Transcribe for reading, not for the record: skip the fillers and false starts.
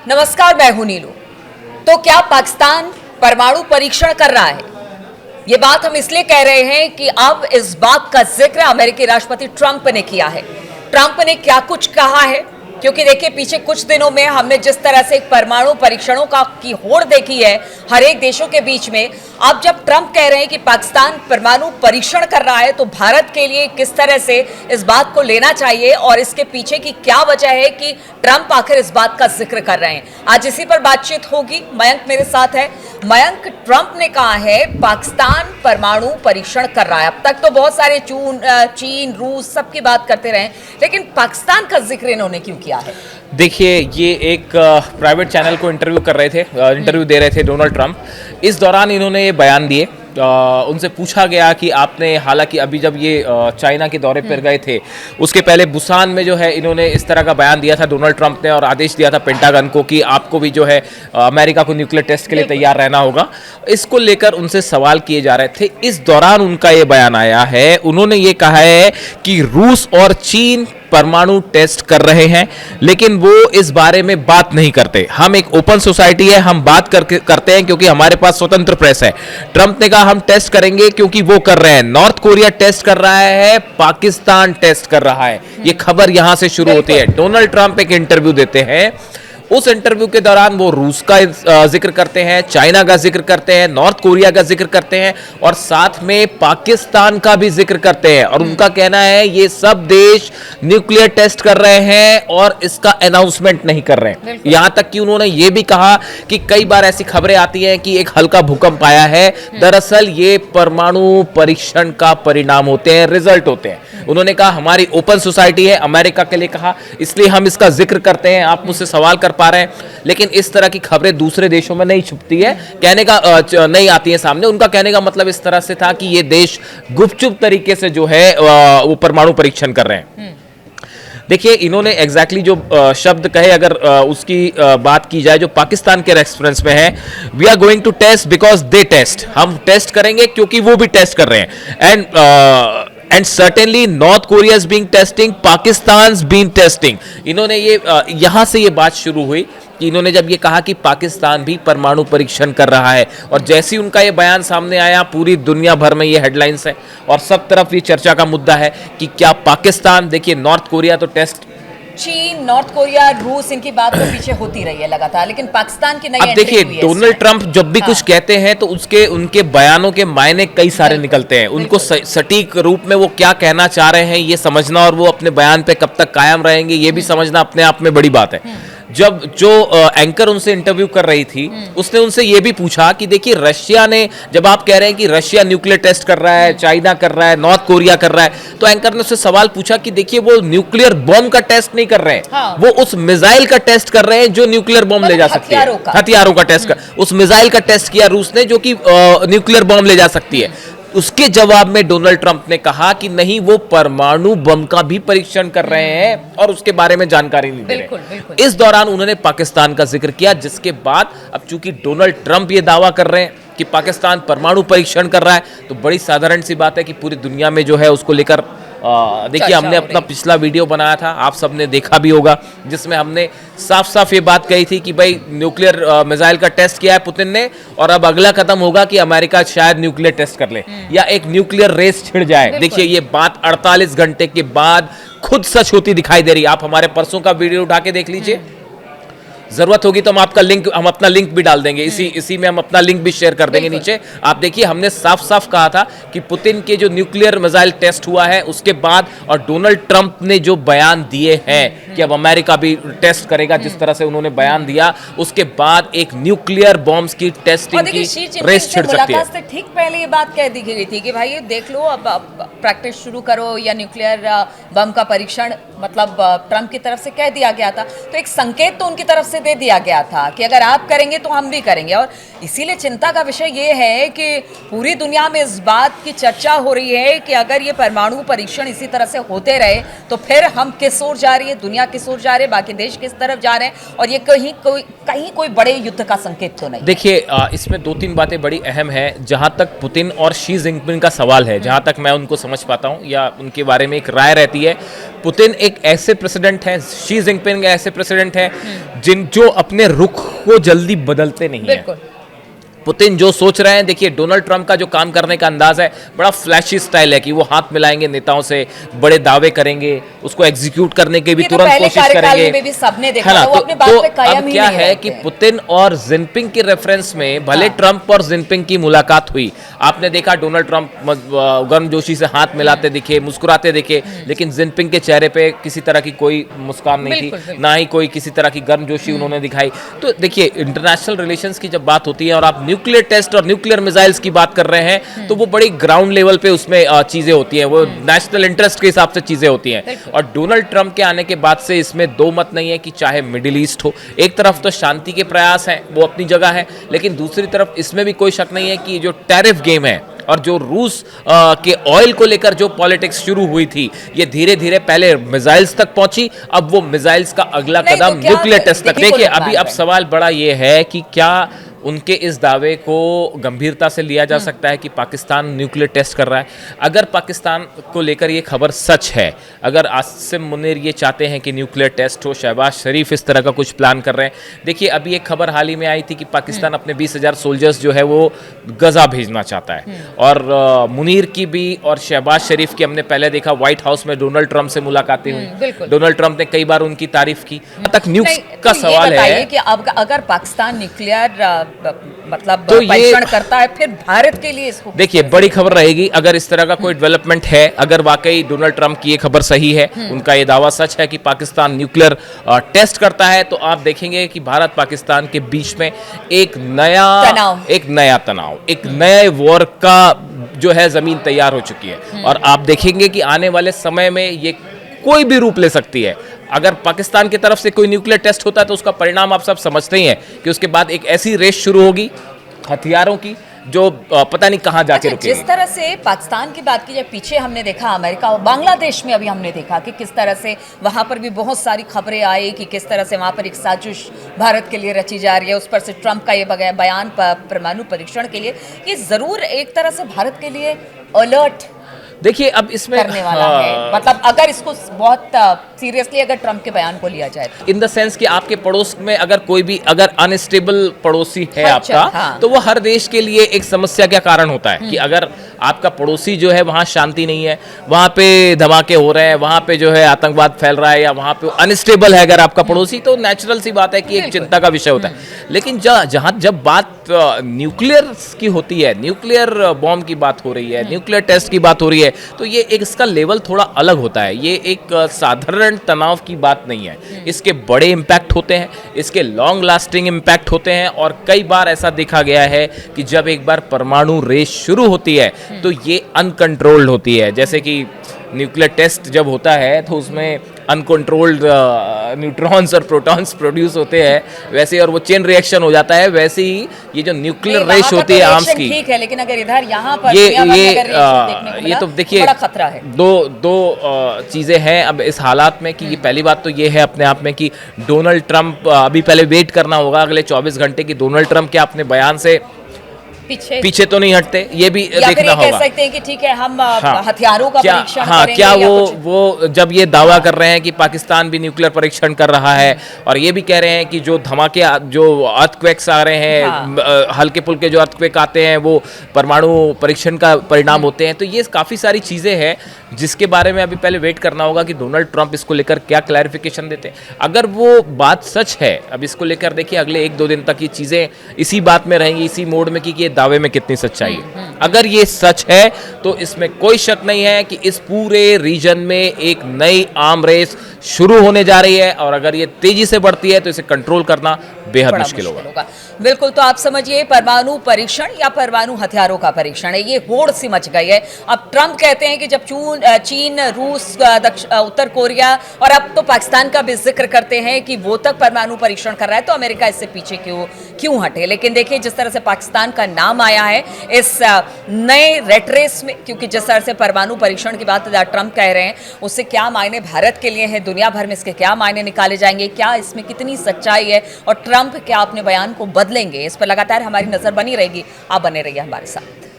नमस्कार, मैं हूं नीलू। तो क्या पाकिस्तान परमाणु परीक्षण कर रहा है? ये बात हम इसलिए कह रहे हैं कि अब इस बात का जिक्र अमेरिकी राष्ट्रपति ट्रंप ने किया है। ट्रंप ने क्या कुछ कहा है, क्योंकि देखिए पीछे कुछ दिनों में हमने जिस तरह से परमाणु परीक्षणों की होड़ देखी है हर एक देशों के बीच में, अब जब ट्रंप कह रहे हैं कि पाकिस्तान परमाणु परीक्षण कर रहा है तो भारत के लिए किस तरह से इस बात को लेना चाहिए और इसके पीछे की क्या वजह है कि ट्रंप आखिर इस बात का जिक्र कर रहे हैं, आज इसी पर बातचीत होगी। मयंक मेरे साथ है। मयंक, ट्रंप ने कहा है पाकिस्तान परमाणु परीक्षण कर रहा है। अब तक तो बहुत सारे चीन, रूस सबकी बात करते रहे, लेकिन पाकिस्तान का जिक्र इन्होंने क्यों किया है? देखिए, ये एक प्राइवेट चैनल को इंटरव्यू दे रहे थे डोनाल्ड ट्रंप। इस दौरान इन्होंने ये बयान दिए। उनसे पूछा गया कि आपने, हालांकि अभी जब ये चाइना के दौरे पर गए थे उसके पहले बुसान में जो है इन्होंने इस तरह का बयान दिया था डोनाल्ड ट्रंप ने, और आदेश दिया था पेंटागन को कि आपको भी जो है अमेरिका को न्यूक्लियर टेस्ट के लिए तैयार रहना होगा। इसको लेकर उनसे सवाल किए जा रहे थे। इस दौरान उनका ये बयान आया है। उन्होंने ये कहा है कि रूस और चीन परमाणु टेस्ट कर रहे हैं, लेकिन वो इस बारे में बात नहीं करते। हम एक ओपन सोसाइटी है, हम बात करते हैं क्योंकि हमारे पास स्वतंत्र प्रेस है। ट्रंप ने कहा हम टेस्ट करेंगे क्योंकि वो कर रहे हैं। नॉर्थ कोरिया टेस्ट कर रहा है, पाकिस्तान टेस्ट कर रहा है। ये खबर यहां से शुरू होती है। डोनाल्ड ट्रंप एक इंटरव्यू देते हैं। उस इंटरव्यू के दौरान वो रूस का जिक्र करते हैं, चाइना का जिक्र करते हैं, नॉर्थ कोरिया का जिक्र करते हैं और साथ में पाकिस्तान का भी जिक्र करते हैं। और उनका कहना है ये सब देश न्यूक्लियर टेस्ट कर रहे हैं और इसका अनाउंसमेंट नहीं कर रहे हैं। यहां तक कि उन्होंने ये भी कहा कि कई बार ऐसी खबरें आती हैं कि एक हल्का भूकंप आया है, दरअसल ये परमाणु परीक्षण का परिणाम होते हैं, रिजल्ट होते हैं। उन्होंने कहा हमारी ओपन सोसाइटी है, अमेरिका के लिए कहा, इसलिए हम इसका जिक्र करते हैं। आप मुझसे सवाल कर पा रहे हैं, लेकिन इस तरह की खबरें दूसरे देशों में नहीं छुपती है, कहने का नहीं आती है सामने। उनका कहने का मतलब इस तरह से था कि ये देश गुपचुप तरीके से जो है वो परमाणु परीक्षण कर रहे हैं। देखिए, इन्होंने एग्जैक्टली जो शब्द कहे, अगर उसकी बात की जाए जो पाकिस्तान के रेफरेंस में है, we are going to test because they test. हम टेस्ट करेंगे क्योंकि वो भी टेस्ट कर रहे हैं। And certainly North Korea is being testing, Pakistan being testing. इन्होंने ये यहां से ये बात शुरू हुई कि इन्होंने जब ये कहा कि पाकिस्तान भी परमाणु परीक्षण कर रहा है, और जैसे ही उनका ये बयान सामने आया पूरी दुनिया भर में ये हेडलाइंस है और सब तरफ ये चर्चा का मुद्दा है कि क्या पाकिस्तान, देखिए नॉर्थ कोरिया तो टेस्ट, चीन, नॉर्थ कोरिया, रूस, इनकी बात तो पीछे होती रही है लगातार, लेकिन पाकिस्तान की नई अब देखिए डोनाल्ड ट्रंप जब भी कुछ कहते हैं तो उनके बयानों के मायने कई सारे निकलते हैं। उनको सटीक रूप में वो क्या कहना चाह रहे हैं ये समझना, और वो अपने बयान पे कब तक कायम रहेंगे ये भी समझना अपने आप में बड़ी बात है। जब जो एंकर उनसे इंटरव्यू कर रही थी उसने उनसे ये भी पूछा कि देखिए रशिया ने, जब आप कह रहे हैं कि रशिया न्यूक्लियर टेस्ट कर रहा है, चाइना कर रहा है, नॉर्थ कोरिया कर रहा है, तो एंकर ने उससे सवाल पूछा कि देखिए वो न्यूक्लियर बॉम्ब का टेस्ट नहीं कर रहे हैं, हाँ। वो उस मिसाइल का टेस्ट कर रहे हैं जो न्यूक्लियर बॉम्ब ले जा सकती है, हथियारों का टेस्ट कर, उस मिसाइल का टेस्ट किया रूस ने जो कि न्यूक्लियर बॉम्ब ले जा सकती है। उसके जवाब में डोनाल्ड ट्रंप ने कहा कि नहीं, वो परमाणु बम का भी परीक्षण कर रहे हैं और उसके बारे में जानकारी नहीं दे रहे। इस दौरान उन्होंने पाकिस्तान का जिक्र किया, जिसके बाद अब चूंकि डोनाल्ड ट्रंप ये दावा कर रहे हैं कि पाकिस्तान परमाणु परीक्षण कर रहा है, तो बड़ी साधारण सी बात है कि पूरी दुनिया में जो है उसको लेकर देखिए हमने अपना पिछला वीडियो बनाया था, आप सबने देखा भी होगा, जिसमें हमने साफ साफ ये बात कही थी कि भाई न्यूक्लियर मिसाइल का टेस्ट किया है पुतिन ने, और अब अगला कदम होगा कि अमेरिका शायद न्यूक्लियर टेस्ट कर ले या एक न्यूक्लियर रेस छिड़ जाए। देखिए ये बात 48 घंटे के बाद खुद सच होती दिखाई दे रही है। आप हमारे परसों का वीडियो उठा के देख लीजिए, जरूरत होगी तो हम अपना लिंक भी डाल देंगे, इसी में हम अपना लिंक भी शेयर कर देंगे नीचे। आप देखिए हमने साफ साफ कहा था कि पुतिन के जो न्यूक्लियर मिसाइल टेस्ट हुआ है उसके बाद, और डोनाल्ड ट्रंप ने जो बयान दिए हैं कि अब अमेरिका भी टेस्ट करेगा, जिस तरह से उन्होंने बयान दिया, उसके बाद एक न्यूक्लियर बॉम्ब्स की टेस्टिंग की रेस छिड़ सकती है। ठीक पहले ये बात कह दी गई थी कि भाई देख लो, अब प्रैक्टिस शुरू करो या न्यूक्लियर बम का परीक्षण, मतलब ट्रंप की तरफ से कह दिया गया था, तो एक संकेत तो उनकी तरफ से दे दिया गया था कि अगर आप करेंगे तो हम भी करेंगे। और इसीलिए चिंता का विषय ये है कि पूरी दुनिया में इस बात की चर्चा हो रही है कि अगर ये परमाणु परीक्षण इसी तरह से होते रहे तो फिर हम किस ओर जा रही है, दुनिया किस ओर जा रहे हैं, बाकी देश किस तरफ जा रहे हैं, और ये कहीं कोई बड़े युद्ध का संकेत तो नहीं। देखिए इसमें दो तीन बातें बड़ी अहम है। जहां तक पुतिन और शी जिनपिंग का सवाल है, जहां तक मैं उनको समझ पाता हूं या उनके बारे में एक राय रहती है, पुतिन एक एक ऐसे प्रेसिडेंट हैं, शी जिनपिंग ऐसे प्रेसिडेंट हैं जो अपने रुख को जल्दी बदलते नहीं है। बिल्कुल। पुतिन जो सोच रहे हैं, देखिए डोनाल्ड ट्रंप का जो काम करने का अंदाज है बड़ा फ्लैशी स्टाइल है कि वो हाथ मिलाएंगे नेताओं से, बड़े दावे करेंगे, उसको एग्जीक्यूट करने की भी तुरंत कोशिश करेंगे, में भी सबने देखा है ना। वो अपने बात पे कायम अब ही क्या नहीं है रहते कि हैं। पुतिन और जिनपिंग के रेफरेंस में भले ट्रंप और जिनपिंग की मुलाकात हुई, आपने देखा डोनाल्ड ट्रंप गर्मजोशी से हाथ मिलाते दिखे, मुस्कुराते दिखे, लेकिन जिनपिंग के चेहरे पे किसी तरह की कोई मुस्कान नहीं बिल्कुल, थी, बिल्कुल। ना ही कोई किसी तरह की गर्मजोशी उन्होंने दिखाई। तो देखिए इंटरनेशनल रिलेशंस की जब बात होती है और आप न्यूक्लियर टेस्ट और न्यूक्लियर मिसाइल्स की बात कर रहे हैं, तो वो बड़ी ग्राउंड लेवल पे उसमें चीजें होती हैं, वो नेशनल इंटरेस्ट के हिसाब से चीजें होती हैं। और डोनाल्ड ट्रंप के आने के बाद से इसमें दो मत नहीं है कि चाहे मिडिल ईस्ट हो, एक तरफ तो शांति के प्रयास हैं, वो अपनी जगह है, लेकिन दूसरी तरफ इसमें भी कोई शक नहीं है कि जो टैरिफ गेम है और जो रूस के ऑयल को लेकर जो पॉलिटिक्स शुरू हुई थी, ये धीरे धीरे पहले मिसाइल्स तक पहुंची, अब वो मिसाइल्स का अगला नहीं, तो कदम क्या न्यूक्लियर टेस्ट तक। देखिए, देखिए कोई अभी अब सवाल बड़ा ये है कि क्या उनके इस दावे को गंभीरता से लिया जा सकता है कि पाकिस्तान न्यूक्लियर टेस्ट कर रहा है। अगर पाकिस्तान को लेकर ये खबर सच है, अगर आसिम मुनीर ये चाहते हैं कि न्यूक्लियर टेस्ट हो, शहबाज शरीफ इस तरह का कुछ प्लान कर रहे हैं। देखिए अभी एक खबर हाल ही में आई थी कि पाकिस्तान अपने 20,000 सोल्जर्स जो है वो गजा भेजना चाहता है, और मुनीर की भी और शहबाज शरीफ की हमने पहले देखा व्हाइट हाउस में डोनाल्ड ट्रंप से मुलाकातें हुई, डोनाल्ड ट्रंप ने कई बार उनकी तारीफ की। तक न्यूक्स का सवाल है कि अब अगर पाकिस्तान न्यूक्लियर मतलब तो ये परीक्षण करता है, फिर भारत के लिए इसको देखिए बड़ी खबर रहेगी अगर इस तरह का कोई डेवलपमेंट है। अगर वाकई डोनाल्ड ट्रंप की ये खबर सही है, उनका ये दावा सच है कि पाकिस्तान न्यूक्लियर टेस्ट करता है, तो आप देखेंगे कि भारत पाकिस्तान के बीच में एक नया तनाव, एक नए वॉर का जो है जमीन तैयार हो चुकी है। और आप देखेंगे कि आने वाले समय में ये कोई भी रूप ले सकती है। अगर पाकिस्तान की तरफ से कोई न्यूक्लियर टेस्ट होता है तो उसका परिणाम आप सब समझते ही हैं कि उसके बाद एक ऐसी रेस शुरू होगी हथियारों की जो पता नहीं कहां जाके रुकेगी। जिस तरह से पाकिस्तान की बात की जाए, पीछे हमने देखा अमेरिका और बांग्लादेश में अभी हमने देखा कि किस तरह से वहां पर भी बहुत सारी खबरें आई कि किस तरह से वहां पर एक साजिश भारत के लिए रची जा रही है। उस पर से ट्रंप का ये बयान परमाणु परीक्षण के लिए, ये जरूर एक तरह से भारत के लिए अलर्ट देखिए अब इसमें करने वाला है। मतलब अगर इसको बहुत सीरियसली अगर ट्रंप के बयान को लिया जाए तो इन द सेंस कि आपके पड़ोस में अगर कोई भी अगर अनस्टेबल पड़ोसी है अच्छा, आपका, हाँ। तो वो हर देश के लिए एक समस्या का कारण होता है कि अगर आपका पड़ोसी जो है वहां शांति नहीं है, वहां पे धमाके हो रहे हैं, वहां पे जो है आतंकवाद फैल रहा है, या वहां पे अनस्टेबल है अगर आपका पड़ोसी, तो नेचुरल सी बात है कि एक चिंता का विषय होता है। लेकिन जहां जब बात न्यूक्लियर की होती है, न्यूक्लियर बॉम्ब की बात हो रही है, न्यूक्लियर टेस्ट की बात हो रही है, तो ये एक इसका लेवल थोड़ा अलग होता है। ये एक साधारण तनाव की बात नहीं है, इसके बड़े इम्पैक्ट होते हैं, इसके लॉन्ग लास्टिंग इम्पैक्ट होते हैं। और कई बार ऐसा देखा गया है कि जब एक बार परमाणु रेस शुरू होती है तो ये अनकंट्रोल्ड होती है। जैसे कि न्यूक्लियर टेस्ट जब होता है तो उसमें अनकंट्रोल्ड न्यूट्रॉन्स और प्रोटॉन्स प्रोड्यूस होते हैं, वैसे और वो चेन रिएक्शन हो जाता है। वैसे ही ये जो न्यूक्लियर रेस होती है आर्म्स की, ठीक है, लेकिन अगर इधर यहाँ पर ये तो देखिए बड़ा खतरा है। दो चीजें हैं अब इस हालात में कि ये पहली बात तो ये है अपने आप में कि डोनाल्ड ट्रंप, अभी पहले वेट करना होगा अगले 24 घंटे की डोनाल्ड ट्रंप के अपने बयान से पीछे तो नहीं हटते, ये भी देखना होगा। कह सकते हैं कि ठीक है हम हथियारों का परीक्षण करेंगे, क्या वो जब ये दावा कर रहे हैं कि पाकिस्तान भी न्यूक्लियर परीक्षण कर रहा है, और ये भी कह रहे हैं कि जो धमाके, जो अर्थक्वेक्स आ रहे हैं, हल्के फुल्के जो अर्थक्वेक आते हैं वो परमाणु परीक्षण का परिणाम होते हैं, तो ये काफ़ी सारी चीज़ें हैं जिसके बारे में अभी पहले वेट करना होगा कि डोनाल्ड ट्रंप इसको लेकर क्या क्लैरिफिकेशन देते हैं। अगर वो बात सच है, अब इसको लेकर देखिए अगले 1-2 दिन तक ये चीज़ें इसी बात में रहेंगी, इसी मोड में कि ये दावे में कितनी सच्चाई है। अगर ये सच है तो इसमें कोई शक नहीं है कि इस पूरे रीजन में एक नई आर्म रेस शुरू होने जा रही है, और अगर ये तेजी से बढ़ती है तो इसे कंट्रोल करना बेहद मुश्किल होगा। बिल्कुल, तो आप समझिए परमाणु परीक्षण या परमाणु हथियारों का परीक्षण है, ये होड़ सी मच गई है। अब ट्रंप कहते हैं कि जब चीन, रूस, उत्तर कोरिया और अब तो पाकिस्तान का भी जिक्र करते हैं कि वो तक परमाणु परीक्षण कर रहा है, तो अमेरिका इससे पीछे क्यों हटे। लेकिन देखिए जिस तरह से पाकिस्तान का नाम आया है इस नए रेट रेस में, क्योंकि जिस तरह से परमाणु परीक्षण की बात ट्रंप कह रहे हैं, उससे क्या मायने भारत के लिए है, दुनिया भर में इसके क्या मायने निकाले जाएंगे, क्या इसमें कितनी सच्चाई है, और ट्रंप क्या अपने बयान को बदलेंगे, इस पर लगातार हमारी नजर बनी रहेगी। आप बने रहिए हमारे साथ।